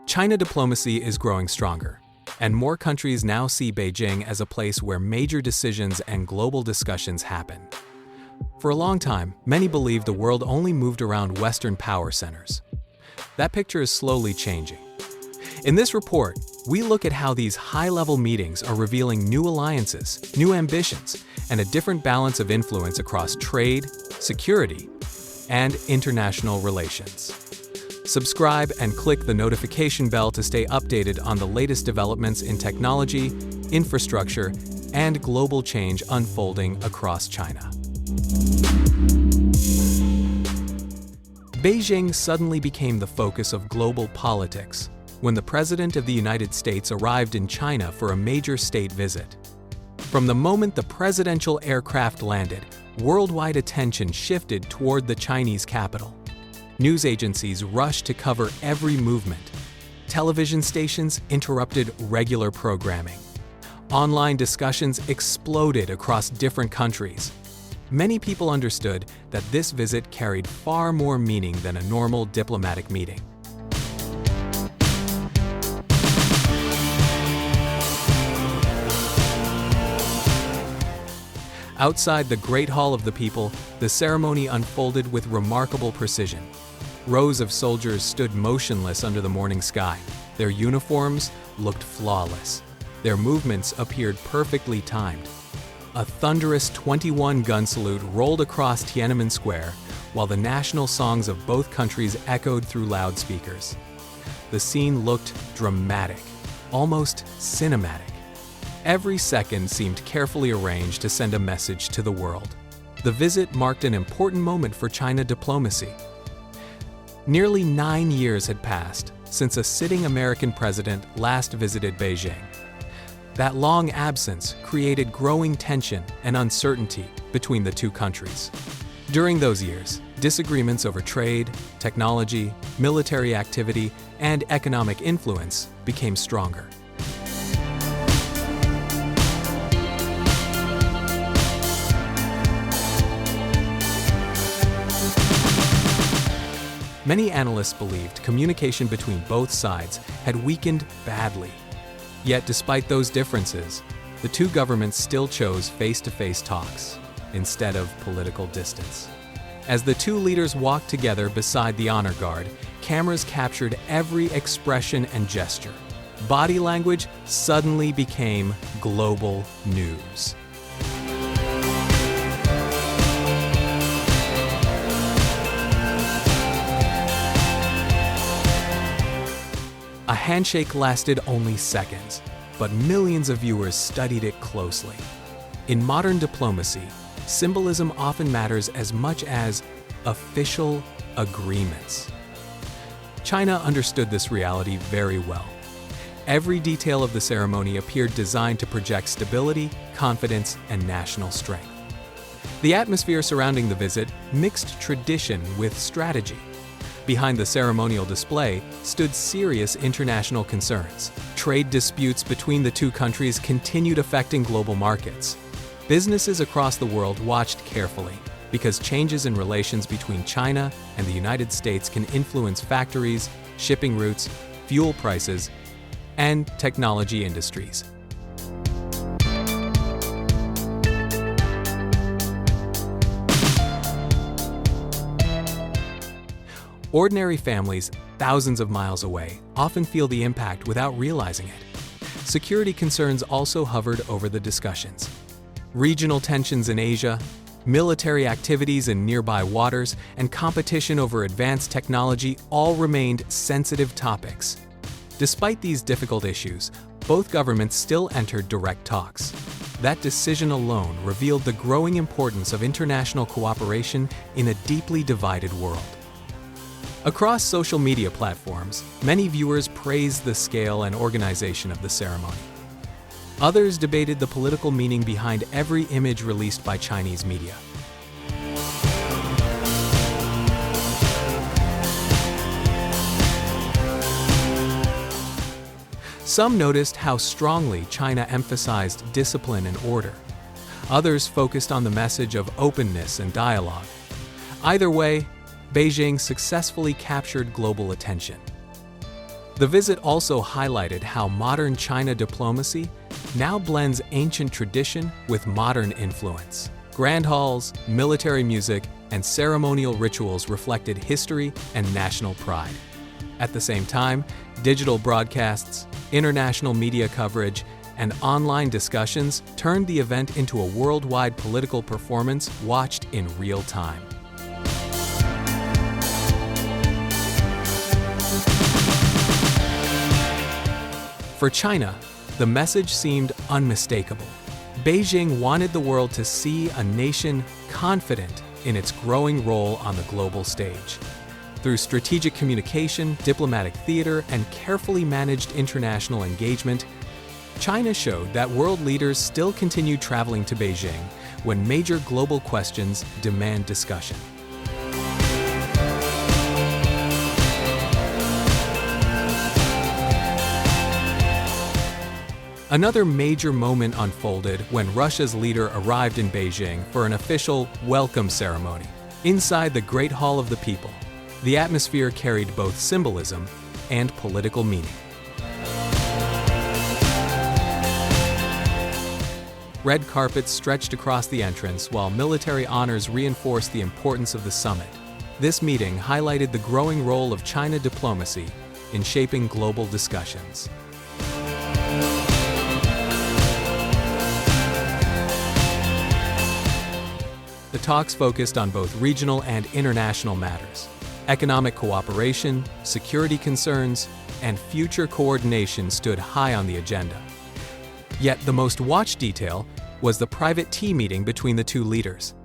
China diplomacy is growing stronger, and more countries now see Beijing as a place where major decisions and global discussions happen. For a long time, many believed the world only moved around Western power centers. That picture is slowly changing. In this report, we look at how these high-level meetings are revealing new alliances, new ambitions, and a different balance of influence across trade, security, and international relations. Subscribe and click the notification bell to stay updated on the latest developments in technology, infrastructure, and global change unfolding across China. Beijing suddenly became the focus of global politics when the President of the United States arrived in China for a major state visit. From the moment the presidential aircraft landed, worldwide attention shifted toward the Chinese capital. News agencies rushed to cover every movement. Television stations interrupted regular programming. Online discussions exploded across different countries. Many people understood that this visit carried far more meaning than a normal diplomatic meeting. Outside the Great Hall of the People, the ceremony unfolded with remarkable precision. Rows of soldiers stood motionless under the morning sky. Their uniforms looked flawless. Their movements appeared perfectly timed. A thunderous 21-gun salute rolled across Tiananmen Square, while the national songs of both countries echoed through loudspeakers. The scene looked dramatic, almost cinematic. Every second seemed carefully arranged to send a message to the world. The visit marked an important moment for China diplomacy. Nearly 9 years had passed since a sitting American president last visited Beijing. That long absence created growing tension and uncertainty between the two countries. During those years, disagreements over trade, technology, military activity, and economic influence became stronger. Many analysts believed communication between both sides had weakened badly. Yet despite those differences, the two governments still chose face-to-face talks instead of political distance. As the two leaders walked together beside the honor guard, cameras captured every expression and gesture. Body language suddenly became global news. A handshake lasted only seconds, but millions of viewers studied it closely. In modern diplomacy, symbolism often matters as much as official agreements. China understood this reality very well. Every detail of the ceremony appeared designed to project stability, confidence, and national strength. The atmosphere surrounding the visit mixed tradition with strategy. Behind the ceremonial display stood serious international concerns. Trade disputes between the two countries continued affecting global markets. Businesses across the world watched carefully because changes in relations between China and the United States can influence factories, shipping routes, fuel prices, and technology industries. Ordinary families, thousands of miles away, often feel the impact without realizing it. Security concerns also hovered over the discussions. Regional tensions in Asia, military activities in nearby waters, and competition over advanced technology all remained sensitive topics. Despite these difficult issues, both governments still entered direct talks. That decision alone revealed the growing importance of international cooperation in a deeply divided world. Across social media platforms, many viewers praised the scale and organization of the ceremony. Others debated the political meaning behind every image released by Chinese media. Some noticed how strongly China emphasized discipline and order. Others focused on the message of openness and dialogue. Either way, Beijing successfully captured global attention. The visit also highlighted how modern China diplomacy now blends ancient tradition with modern influence. Grand halls, military music, and ceremonial rituals reflected history and national pride. At the same time, digital broadcasts, international media coverage, and online discussions turned the event into a worldwide political performance watched in real time. For China, the message seemed unmistakable. Beijing wanted the world to see a nation confident in its growing role on the global stage. Through strategic communication, diplomatic theater, and carefully managed international engagement, China showed that world leaders still continue traveling to Beijing when major global questions demand discussion. Another major moment unfolded when Russia's leader arrived in Beijing for an official welcome ceremony. Inside the Great Hall of the People, the atmosphere carried both symbolism and political meaning. Red carpets stretched across the entrance while military honors reinforced the importance of the summit. This meeting highlighted the growing role of China diplomacy in shaping global discussions. The talks focused on both regional and international matters. Economic cooperation, security concerns, and future coordination stood high on the agenda. Yet the most watched detail was the private tea meeting between the two leaders.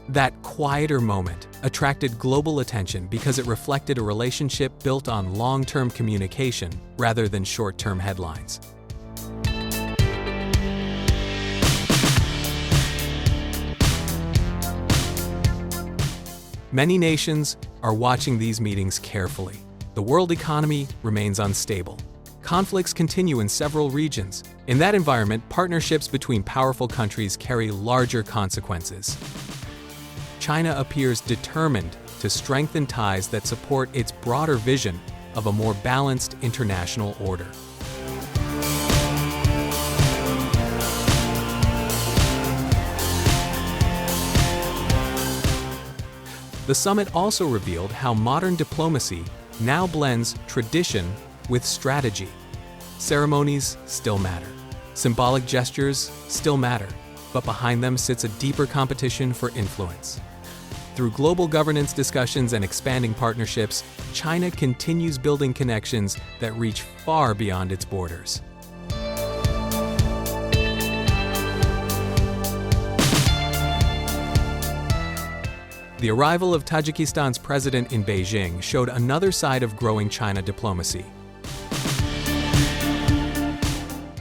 That quieter moment attracted global attention because it reflected a relationship built on long-term communication rather than short-term headlines. Many nations are watching these meetings carefully. The world economy remains unstable. Conflicts continue in several regions. In that environment, partnerships between powerful countries carry larger consequences. China appears determined to strengthen ties that support its broader vision of a more balanced international order. The summit also revealed how modern diplomacy now blends tradition with strategy. Ceremonies still matter. Symbolic gestures still matter, but behind them sits a deeper competition for influence. Through global governance discussions and expanding partnerships, China continues building connections that reach far beyond its borders. The arrival of Tajikistan's president in Beijing showed another side of growing China diplomacy.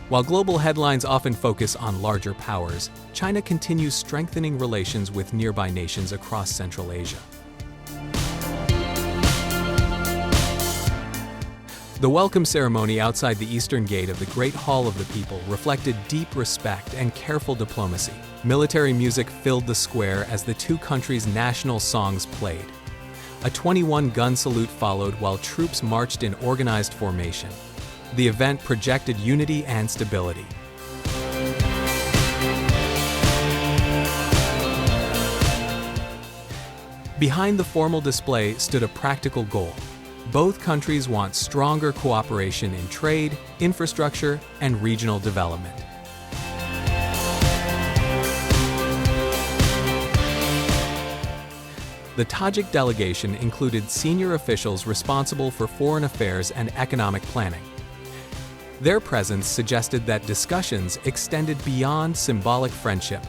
While global headlines often focus on larger powers, China continues strengthening relations with nearby nations across Central Asia. The welcome ceremony outside the eastern gate of the Great Hall of the People reflected deep respect and careful diplomacy. Military music filled the square as the two countries' national songs played. A 21-gun salute followed while troops marched in organized formation. The event projected unity and stability. Behind the formal display stood a practical goal. Both countries want stronger cooperation in trade, infrastructure, and regional development. The Tajik delegation included senior officials responsible for foreign affairs and economic planning. Their presence suggested that discussions extended beyond symbolic friendship.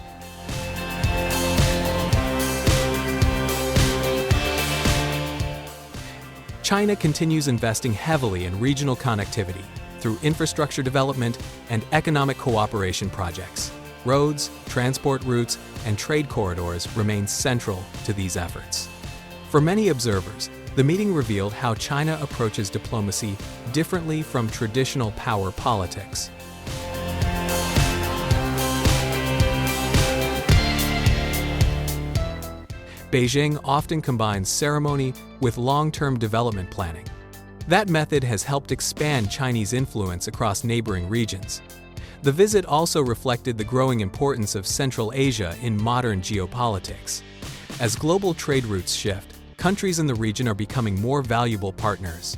China continues investing heavily in regional connectivity through infrastructure development and economic cooperation projects. Roads, transport routes, and trade corridors remain central to these efforts. For many observers, the meeting revealed how China approaches diplomacy differently from traditional power politics. Beijing often combines ceremony with long-term development planning. That method has helped expand Chinese influence across neighboring regions. The visit also reflected the growing importance of Central Asia in modern geopolitics. As global trade routes shift, countries in the region are becoming more valuable partners.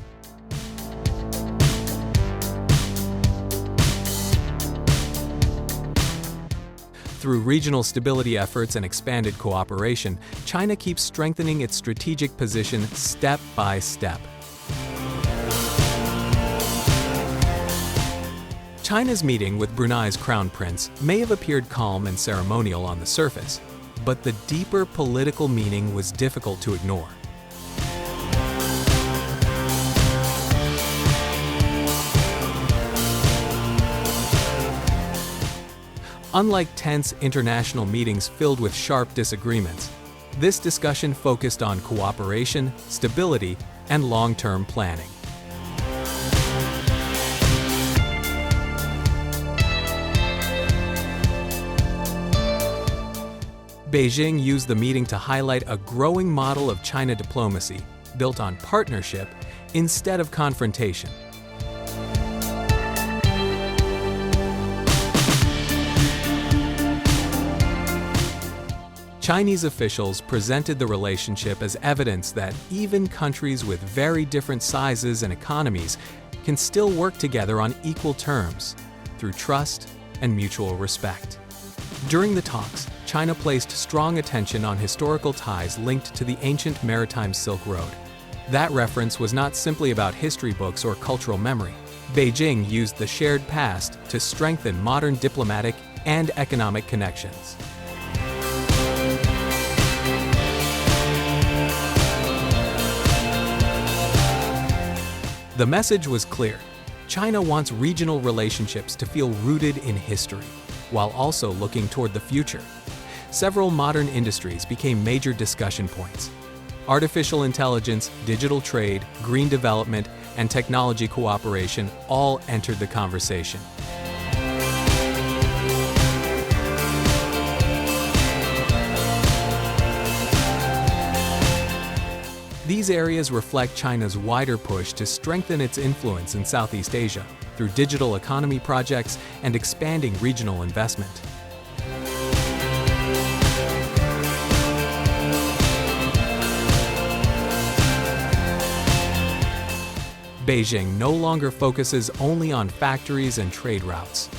Through regional stability efforts and expanded cooperation, China keeps strengthening its strategic position step by step. China's meeting with Brunei's crown prince may have appeared calm and ceremonial on the surface, but the deeper political meaning was difficult to ignore. Unlike tense international meetings filled with sharp disagreements, this discussion focused on cooperation, stability, and long-term planning. Beijing used the meeting to highlight a growing model of China diplomacy built on partnership instead of confrontation. Chinese officials presented the relationship as evidence that even countries with very different sizes and economies can still work together on equal terms through trust and mutual respect. During the talks, China placed strong attention on historical ties linked to the ancient maritime Silk Road. That reference was not simply about history books or cultural memory. Beijing used the shared past to strengthen modern diplomatic and economic connections. The message was clear. China wants regional relationships to feel rooted in history, while also looking toward the future. Several modern industries became major discussion points. Artificial intelligence, digital trade, green development, and technology cooperation all entered the conversation. These areas reflect China's wider push to strengthen its influence in Southeast Asia through digital economy projects and expanding regional investment. Beijing no longer focuses only on factories and trade routes.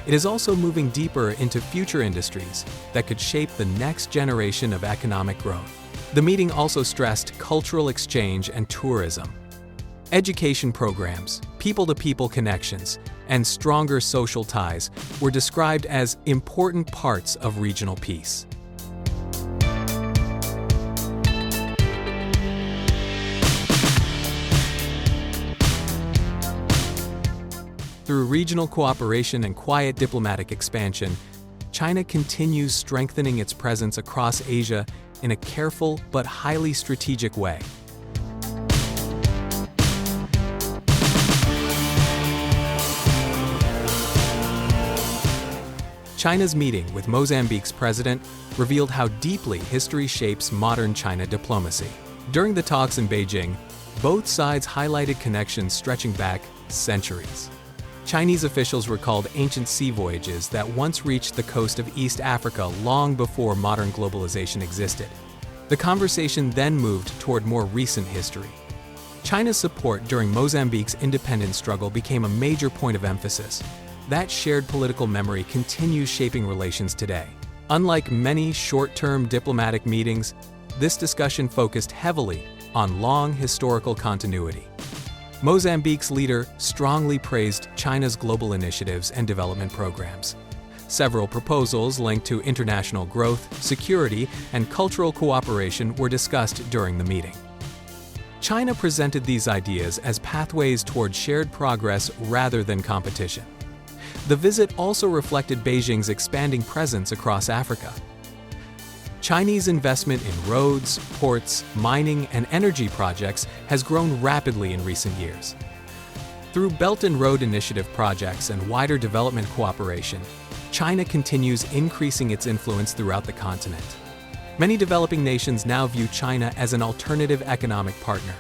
It is also moving deeper into future industries that could shape the next generation of economic growth. The meeting also stressed cultural exchange and tourism. Education programs, people-to-people connections, and stronger social ties were described as important parts of regional peace. Through regional cooperation and quiet diplomatic expansion, China continues strengthening its presence across Asia in a careful but highly strategic way. China's meeting with Mozambique's president revealed how deeply history shapes modern China diplomacy. During the talks in Beijing, both sides highlighted connections stretching back centuries. Chinese officials recalled ancient sea voyages that once reached the coast of East Africa long before modern globalization existed. The conversation then moved toward more recent history. China's support during Mozambique's independence struggle became a major point of emphasis. That shared political memory continues shaping relations today. Unlike many short-term diplomatic meetings, this discussion focused heavily on long historical continuity. Mozambique's leader strongly praised China's global initiatives and development programs. Several proposals linked to international growth, security, and cultural cooperation were discussed during the meeting. China presented these ideas as pathways toward shared progress rather than competition. The visit also reflected Beijing's expanding presence across Africa. Chinese investment in roads, ports, mining, and energy projects has grown rapidly in recent years. Through Belt and Road Initiative projects and wider development cooperation, China continues increasing its influence throughout the continent. Many developing nations now view China as an alternative economic partner,